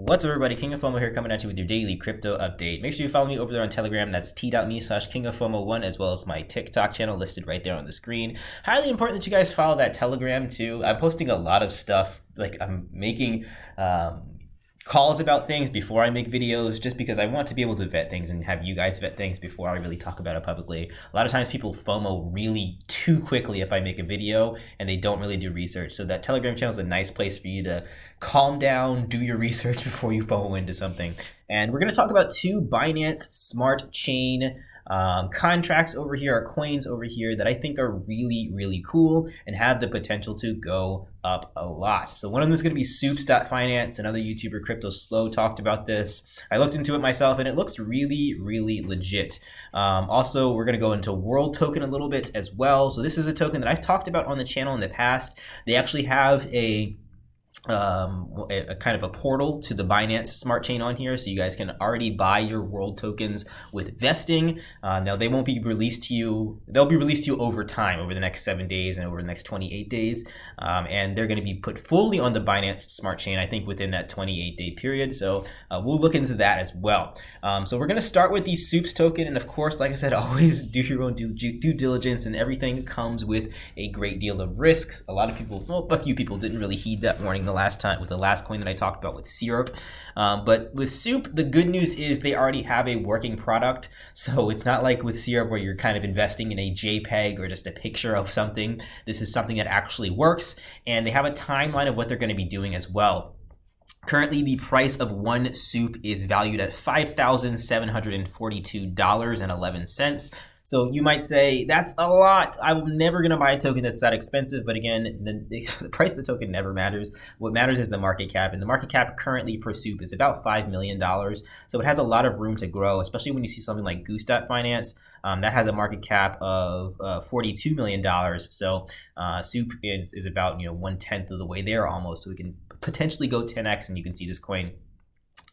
What's up, everybody? King of Fomo here, coming at you with your daily crypto update. Make sure you follow me over there on Telegram. That's t.me/kingoffomo1, as well as my TikTok channel listed right there on the screen. Highly important that you guys follow that Telegram too. I'm posting a lot of stuff. Like, I'm making calls about things before I make videos, just because I want to be able to vet things and have you guys vet things before I really talk about it publicly. A lot of times people FOMO really too quickly if I make a video and they don't really do research. So that Telegram channel is a nice place for you to calm down, do your research before you FOMO into something. And we're going to talk about two Binance Smart Chain contracts over here, or coins over here, that I think are really, really cool and have the potential to go up a lot. So one of them is going to be Soups.finance. Another YouTuber, Crypto Slow, talked about this. I looked into it myself and it looks really, really legit. Also, we're going to go into Worldtoken a little bit as well. So this is a token that I've talked about on the channel in the past. They actually have a kind of a portal to the Binance Smart Chain on here, so you guys can already buy your world tokens with vesting. Now they won't be released to you, they'll be released to you over time, over the next 7 days and over the next 28 days, and they're going to be put fully on the Binance Smart Chain, I think, within that 28-day period. So we'll look into that as well. So we're going to start with the Soups token, and of course, like I said, always do your own due diligence, and everything comes with a great deal of risks. A lot of people, well, a few people didn't really heed that warning the last time with the last coin that I talked about with Syrup. But with Soup, the good news is they already have a working product. So it's not like with Syrup where you're kind of investing in a JPEG or just a picture of something. This is something that actually works, and they have a timeline of what they're going to be doing as well. Currently, the price of one Soup is valued at $5,742.11. So you might say, that's a lot. I'm never going to buy a token that's that expensive. But again, the price of the token never matters. What matters is the market cap. And the market cap currently for Soup is about $5 million. So it has a lot of room to grow, especially when you see something like Soups.finance. That has a market cap of $42 million. So Soup is about 1/10 of the way there almost. So we can potentially go 10x, and you can see this coin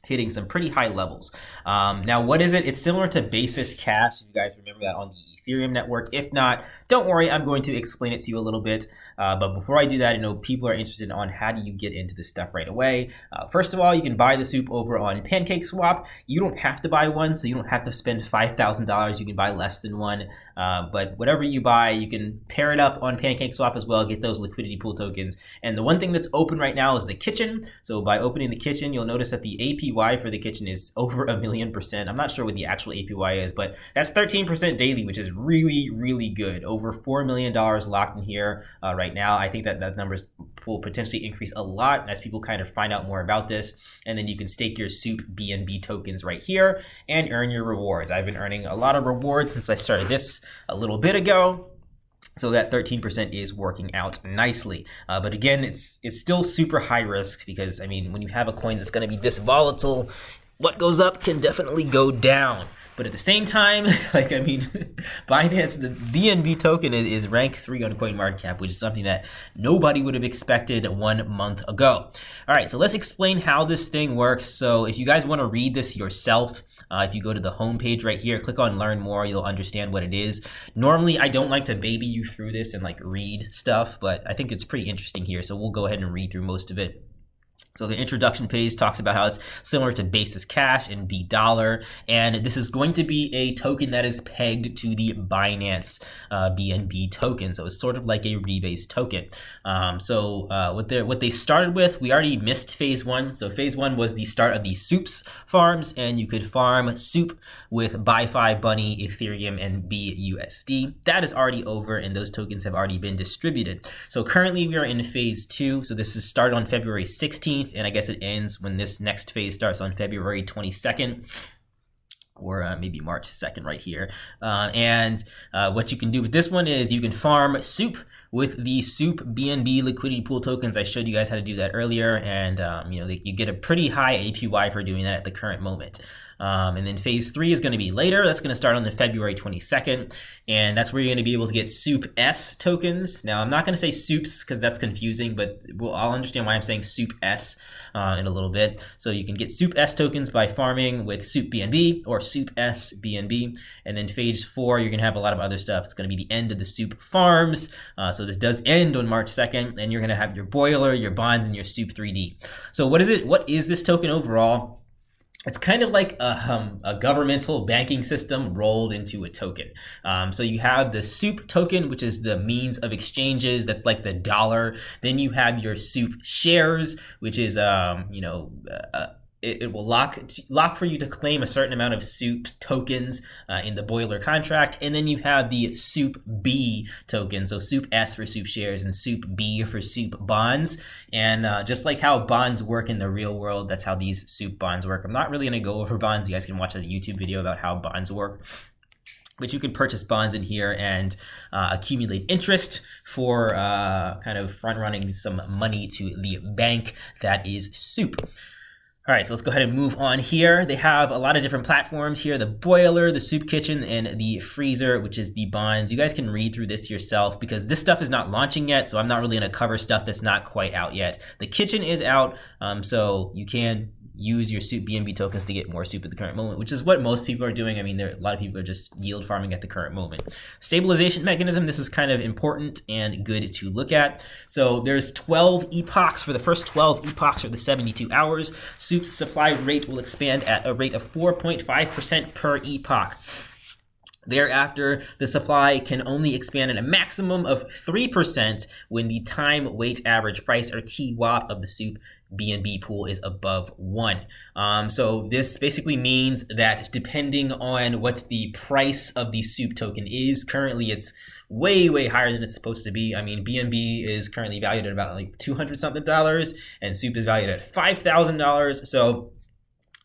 hitting some pretty high levels. Now, what is it? It's similar to Basis Cash. You guys remember that on the Ethereum network. If not, don't worry, I'm going to explain it to you a little bit. But before I do that, people are interested on how do you get into this stuff right away. First of all, you can buy the Soup over on PancakeSwap. You don't have to buy one, so you don't have to spend $5,000. You can buy less than one. But whatever you buy, you can pair it up on PancakeSwap as well, get those liquidity pool tokens. And the one thing that's open right now is the kitchen. So by opening the kitchen, you'll notice that the APY for the kitchen is over 1,000,000%. I'm not sure what the actual APY is, but that's 13% daily, which is really, really good. Over $4 million locked in here right now. I think that numbers will potentially increase a lot as people kind of find out more about this. And then you can stake your Soup BNB tokens right here and earn your rewards. I've been earning a lot of rewards since I started this a little bit ago. So that 13% is working out nicely. But again, it's still super high risk, because when you have a coin that's going to be this volatile, what goes up can definitely go down. But at the same time, Binance, the BNB token is rank 3 on CoinMarketCap, which is something that nobody would have expected 1 month ago. All right, so let's explain how this thing works. So if you guys want to read this yourself, if you go to the homepage right here, click on Learn More, you'll understand what it is. Normally, I don't like to baby you through this and read stuff, but I think it's pretty interesting here. So we'll go ahead and read through most of it. So the introduction page talks about how it's similar to Basis Cash and $, and this is going to be a token that is pegged to the Binance BNB token. So it's sort of like a rebase token. What they started with, we already missed phase 1. So phase 1 was the start of the Soups farms, and you could farm Soup with BiFi, Bunny, Ethereum, and BUSD. That is already over, and those tokens have already been distributed. So currently we are in phase 2. So this is started on February 16th. And I guess it ends when this next phase starts on February 22nd. Or maybe March 2nd right here. What you can do with this one is you can farm Soup with the Soup BNB liquidity pool tokens. I showed you guys how to do that earlier, and you get a pretty high APY for doing that at the current moment. And then phase 3 is going to be later. That's going to start on the February 22nd, and that's where you're going to be able to get Soup S tokens. Now, I'm not going to say Soups because that's confusing, but I'll understand why I'm saying Soup S in a little bit. So you can get Soup S tokens by farming with Soup BNB or Soup S BNB. And then phase 4, you're going to have a lot of other stuff. It's going to be the end of the Soup farms. So So this does end on March 2nd, and you're going to have your boiler, your bonds, and your Soup 3D. So what is it? What is this token overall? It's kind of like a governmental banking system rolled into a token. So you have the Soup token, which is the means of exchanges. That's like the dollar. Then you have your Soup shares, which is it will lock for you to claim a certain amount of Soup tokens in the boiler contract. And then you have the Soup B token. So Soup S for Soup shares and Soup B for Soup bonds. And just like how bonds work in the real world, that's how these Soup bonds work. I'm not really going to go over bonds. You guys can watch a YouTube video about how bonds work. But you can purchase bonds in here and accumulate interest for kind of front running some money to the bank that is Soup. All right, so let's go ahead and move on here. They have a lot of different platforms here, the boiler, the Soup kitchen, and the freezer, which is the bonds. You guys can read through this yourself because this stuff is not launching yet, so I'm not really gonna cover stuff that's not quite out yet. The kitchen is out, so you can use your Soup BNB tokens to get more Soup at the current moment, which is what most people are doing. I mean, a lot of people are just yield farming at the current moment. Stabilization mechanism, this is kind of important and good to look at. So there's 12 epochs. For the first 12 epochs or the 72 hours, Soup's supply rate will expand at a rate of 4.5% per epoch. Thereafter, the supply can only expand at a maximum of 3% when the time weight average price, or TWAP, of the Soup BNB pool is above 1. So this basically means that depending on what the price of the Soup token is, currently it's way higher than it's supposed to be. I mean, BNB is currently valued at about like $200 something, and Soup is valued at $5,000. So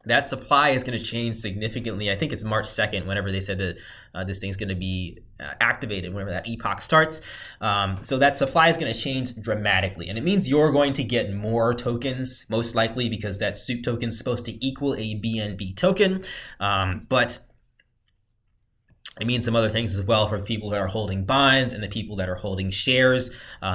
that supply is going to change significantly. I think it's March 2nd, whenever they said that this thing's going to be activated, whenever that epoch starts. So that supply is going to change dramatically. And it means you're going to get more tokens, most likely, because that Soup token is supposed to equal a BNB token. But it means some other things as well for people that are holding bonds and the people that are holding shares.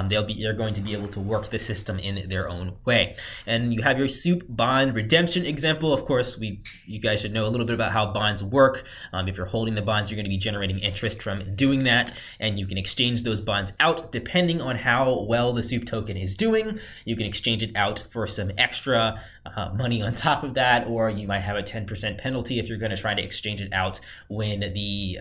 They're going to be able to work the system in their own way. And you have your Soup bond redemption example. Of course, you guys should know a little bit about how bonds work. If you're holding the bonds, you're going to be generating interest from doing that, and you can exchange those bonds out depending on how well the Soup token is doing. You can exchange it out for some extra money on top of that, or you might have a 10% penalty if you're going to try to exchange it out when they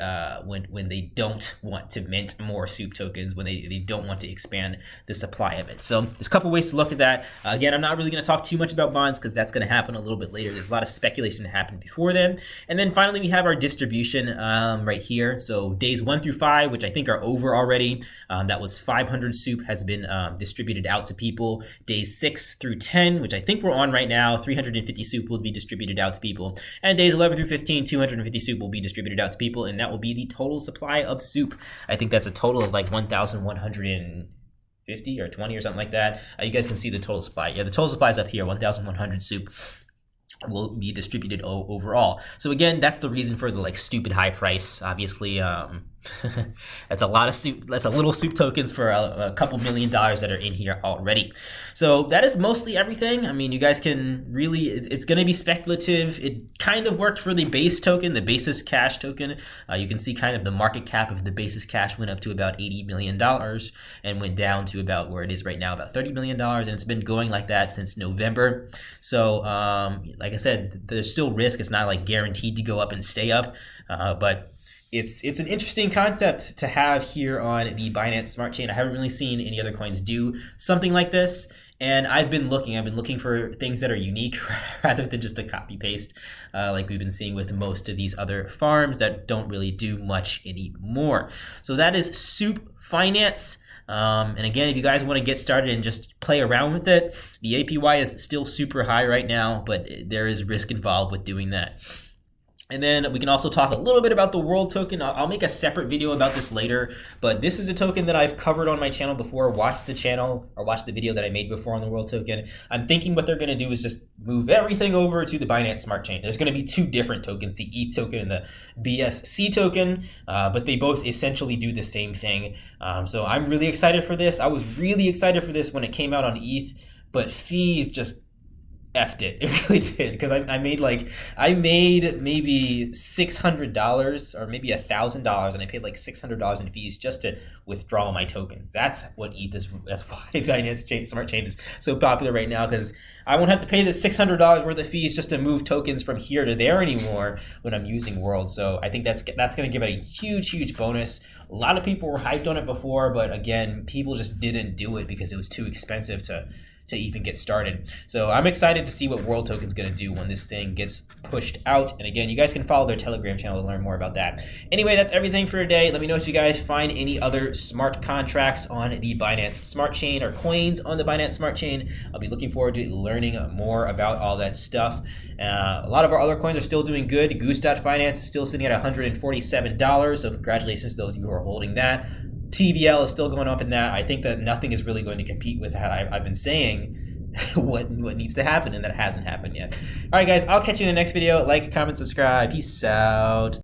don't want to mint more Soup tokens, when they don't want to expand the supply of it. So there's a couple ways to look at that. Again, I'm not really going to talk too much about bonds because that's going to happen a little bit later. There's a lot of speculation to happen before then. And then finally, we have our distribution right here. So days 1 through 5, which I think are over already. That was 500 Soup has been distributed out to people. Days 6 through 10, which I think we're on right now, 350 Soup will be distributed out to people. And days 11 through 15, 250 Soup will be distributed out to people, and that will be the total supply of Soup. I think that's a total of like 1,150 or 20 or something like that. You guys can see the total supply. Yeah, the total supply is up here, 1,100 Soup will be distributed overall. So again, that's the reason for the like stupid high price. Obviously, that's a lot of Soup. That's a little Soup tokens for a couple $1 million that are in here already. So that is mostly everything. I mean, you guys can really, it's going to be speculative. It kind of worked for the base token, the Basis Cash token. You can see kind of the market cap of the Basis Cash went up to about $80 million and went down to about where it is right now, about $30 million. And it's been going like that since November. So like I said, there's still risk. It's not like guaranteed to go up and stay up, but it's an interesting concept to have here on the Binance Smart Chain. I haven't really seen any other coins do something like this, and I've been looking for things that are unique rather than just a copy paste like we've been seeing with most of these other farms that don't really do much anymore. So that is Soups.finance. And again, if you guys want to get started and just play around with it, the APY is still super high right now, but there is risk involved with doing that. And then we can also talk a little bit about the Worldtoken. I'll make a separate video about this later, but this is a token that I've covered on my channel before. Watch the channel or watch the video that I made before on the Worldtoken. I'm thinking what they're going to do is just move everything over to the Binance Smart Chain. There's going to be two different tokens, the ETH token and the BSC token, but they both essentially do the same thing. So I'm really excited for this. I was really excited for this when it came out on ETH, but fees just effed it. It really did, because I made maybe $600 or maybe $1,000, and I paid like $600 in fees just to withdraw my tokens. That's what ETH is. That's why Binance Smart Chain is so popular right now, because I won't have to pay the $600 worth of fees just to move tokens from here to there anymore when I'm using World. So I think that's going to give it a huge bonus. A lot of people were hyped on it before, but again, people just didn't do it because it was too expensive to even get started. So I'm excited to see what Worldtoken is going to do when this thing gets pushed out. And again, you guys can follow their Telegram channel to learn more about that. Anyway, that's everything for today. Let me know if you guys find any other smart contracts on the Binance Smart Chain or coins on the Binance Smart Chain. I'll be looking forward to learning more about all that stuff. A lot of our other coins are still doing good. Goose.finance is still sitting at $147. So congratulations to those of you who are holding that. TVL is still going up in that. I think that nothing is really going to compete with that. I've been saying what needs to happen, and that hasn't happened yet. All right, guys, I'll catch you in the next video. Like, comment, subscribe. Peace out.